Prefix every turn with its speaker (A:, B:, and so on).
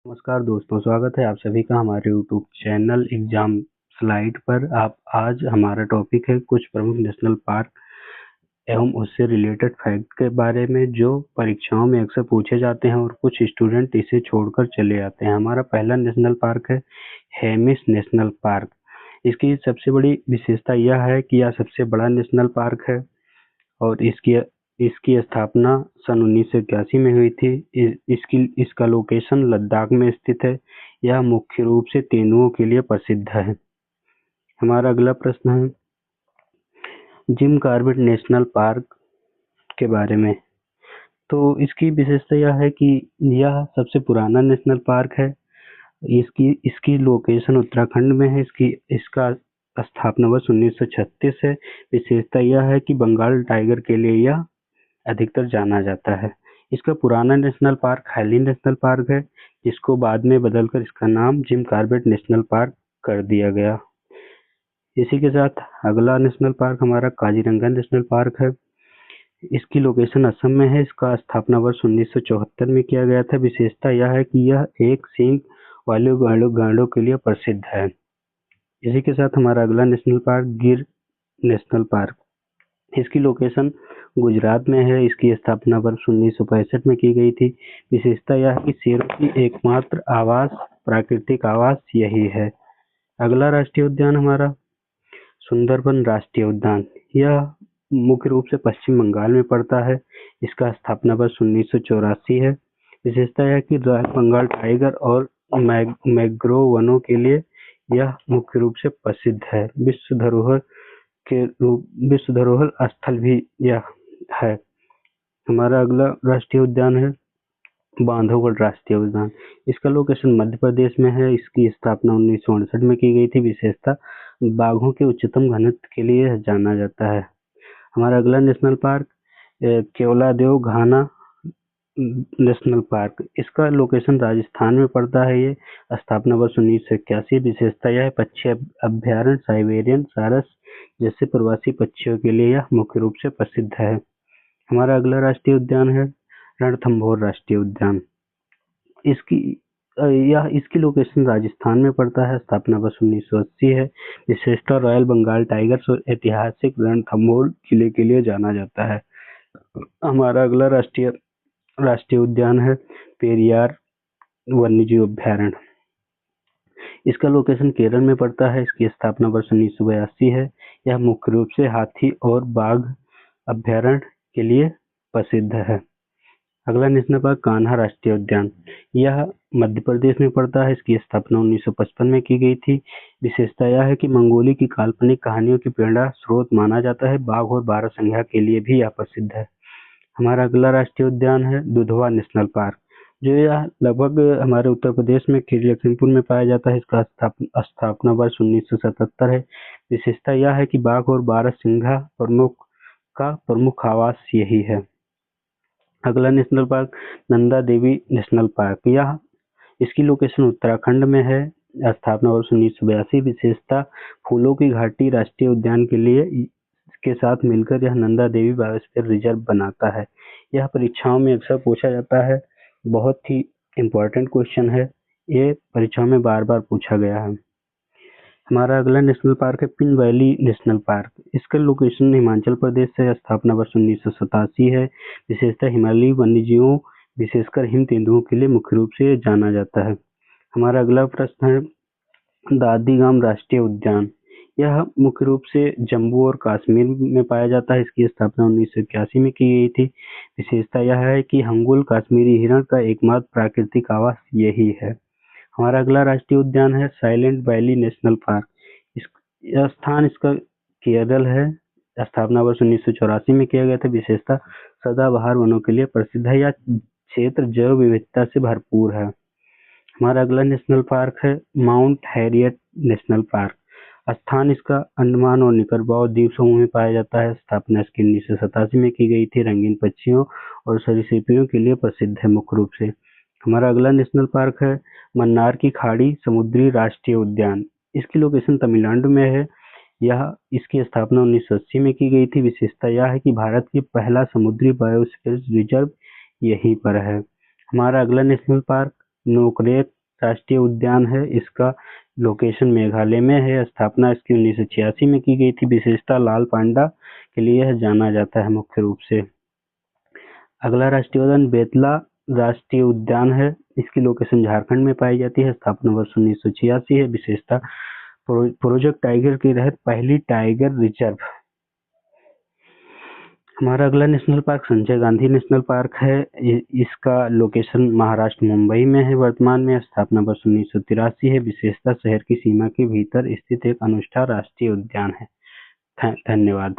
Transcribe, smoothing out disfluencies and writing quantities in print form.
A: नमस्कार दोस्तों, स्वागत है आप सभी का हमारे यूट्यूब चैनल एग्जाम स्लाइड पर। आप आज हमारा टॉपिक है कुछ प्रमुख नेशनल पार्क एवं उससे रिलेटेड फैक्ट के बारे में जो परीक्षाओं में अक्सर पूछे जाते हैं और कुछ स्टूडेंट इसे छोड़कर चले जाते हैं। हमारा पहला नेशनल पार्क है हेमिस नेशनल पार्क। इसकी सबसे बड़ी विशेषता यह है कि यह सबसे बड़ा नेशनल पार्क है और इसकी स्थापना सन 1981 में हुई थी। इसका लोकेशन लद्दाख में स्थित है। यह मुख्य रूप से तेंदुओं के लिए प्रसिद्ध है। हमारा अगला प्रश्न है जिम कॉर्बेट नेशनल पार्क के बारे में। तो इसकी विशेषता यह है कि यह सबसे पुराना नेशनल पार्क है। इसकी इसकी लोकेशन उत्तराखंड में है। इसका स्थापना वर्ष 1936 है। विशेषता यह है कि बंगाल टाइगर के लिए यह अधिकतर जाना जाता है। इसका पुराना national park Hailey national park है, जिसको बाद में बदलकर इसका नाम जिम कॉर्बेट नेशनल पार्क कर दिया गया। इसी के साथ अगला नेशनल पार्क हमारा काजीरंगा नेशनल पार्क है। इसकी लोकेशन असम में है। इसका स्थापना वर्ष 1974 में किया गया था। विशेषता यह है कि यह एक सींग वाले गांडों के लिए प्रसिद्ध है। इसी के साथ हमारा अगला नेशनल पार्क गिर नेशनल पार्क। इसकी लोकेशन गुजरात में है। इसकी स्थापना वर्ष 1965 में की गई थी। विशेषता यह है कि शेरों की एकमात्र प्राकृतिक आवास यही है। अगला राष्ट्रीय उद्यान हमारा सुंदरबन राष्ट्रीय उद्यान। यह मुख्य रूप से पश्चिम बंगाल में पड़ता है। इसका स्थापना वर्ष 1984 है। विशेषता यह है कि रॉयल बंगाल टाइगर और मैंग्रोव वनों के लिए यह मुख्य रूप से प्रसिद्ध है। विश्व धरोहर स्थल भी यह है। हमारा अगला राष्ट्रीय उद्यान है बांधवगढ़ राष्ट्रीय उद्यान। इसका लोकेशन मध्य प्रदेश में है। इसकी स्थापना 1959 में की गई थी। विशेषता बाघों के उच्चतम घनत्व के लिए जाना जाता है। हमारा अगला नेशनल पार्क केवलादेव घाना नेशनल पार्क। इसका लोकेशन राजस्थान में पड़ता है। ये स्थापना वर्ष 1981। विशेषता यह है पक्षी अभ्यारण्य साइबेरियन सारस जैसे प्रवासी पक्षियों के लिए यह मुख्य रूप से प्रसिद्ध है। हमारा अगला राष्ट्रीय उद्यान है रणथंभौर राष्ट्रीय उद्यान। इसकी लोकेशन राजस्थान में पड़ता है। स्थापना वर्ष 1980 है। विशेषता रॉयल बंगाल टाइगर्स और ऐतिहासिक रणथंभौर किले के लिए जाना जाता है। हमारा अगला राष्ट्रीय उद्यान है पेरियार वन्यजीव अभ्यारण्य। इसका लोकेशन केरल में पड़ता है। इसकी स्थापना वर्ष 1982 है। यह मुख्य रूप से हाथी और बाघ अभ्यारण्य के लिए प्रसिद्ध है। अगला नेशनल पार्क कान्हा राष्ट्रीय उद्यान। यह मध्य प्रदेश में पड़ता है। इसकी स्थापना 1955 में की गई थी। विशेषता यह है कि मंगोली की काल्पनिक कहानियों की प्रेरणा स्रोत माना जाता है। बाघ और बारहसिंघा के लिए भी यह प्रसिद्ध है। हमारा अगला राष्ट्रीय उद्यान है दुधवा नेशनल पार्क, जो यह लगभग हमारे उत्तर प्रदेश में खीरी लखीमपुर में पाया जाता है। इसका स्थापना वर्ष 1977 है। विशेषता यह है कि बाघ और बारहसिंघा प्रमुख आवास यही है। अगला national park Nanda Devi national park. इसकी लोकेशन उत्तराखंड में है। स्थापना वर्ष 1982। विशेषता फूलों की घाटी राष्ट्रीय उद्यान के साथ मिलकर यह नंदा देवी बायोस्फीयर रिजर्व बनाता है। यह परीक्षाओं में अक्सर पूछा जाता है। बहुत ही इम्पोर्टेंट क्वेश्चन है। ये परीक्षाओं में बार बार पूछा गया है। हमारा अगला नेशनल पार्क है पिन वैली नेशनल पार्क। इसका लोकेशन हिमाचल प्रदेश से। स्थापना वर्ष 1987 है। विशेषता हिमालयी वन्यजीवों विशेषकर हिम तेंदुओं के लिए मुख्य रूप से जाना जाता है। हमारा अगला प्रश्न है दादी गाम राष्ट्रीय उद्यान। यह मुख्य रूप से जम्मू और कश्मीर में पाया जाता है। इसकी स्थापना 1981 में की गई थी। विशेषता यह है कि हंगुल कश्मीरी हिरण का एकमात्र प्राकृतिक आवास यही है। हमारा अगला राष्ट्रीय उद्यान है साइलेंट वैली नेशनल पार्क। यह स्थान इसका केरल है। स्थापना वर्ष 1984 में किया गया था। विशेषता सदाबहार वनों के लिए प्रसिद्ध है। यह क्षेत्र जैव विविधता से भरपूर है। हमारा अगला नेशनल पार्क है माउंट हैरियट नेशनल पार्क। स्थान इसका अंडमान और निकोबार द्वीप समूह में पाया जाता है। स्थापना इसकी 1987 में की गई थी। रंगीन पक्षियों और सरीसृपों के लिए प्रसिद्ध है मुख्य रूप से। हमारा अगला नेशनल पार्क है मन्नार की खाड़ी समुद्री राष्ट्रीय उद्यान। इसकी लोकेशन तमिलनाडु में है। इसकी स्थापना 1980 में की गई थी। विशेषता यह है कि भारत की पहला समुद्री बायोस्फीयर रिजर्व यहीं पर है। हमारा अगला नेशनल पार्क नोकरेक राष्ट्रीय उद्यान है, इसका लोकेशन मेघालय में है। स्थापना इसकी 1986 में की गई थी। विशेषता लाल पांडा के लिए यह जाना जाता है मुख्य रूप से। अगला राष्ट्रीय उद्यान बेतला राष्ट्रीय उद्यान है। इसकी लोकेशन झारखंड में पाई जाती है। स्थापना वर्ष 1986 है। विशेषता प्रोजेक्ट टाइगर के तहत पहली टाइगर रिजर्व। हमारा अगला national park Sanjay Gandhi national park है। इसका लोकेशन महाराष्ट्र मुंबई में है। वर्तमान में स्थापना वर्ष 1983 है। विशेषता शहर की सीमा के भीतर स्थित एक अनुष्ठा राष्ट्रीय उद्यान है। धन्यवाद।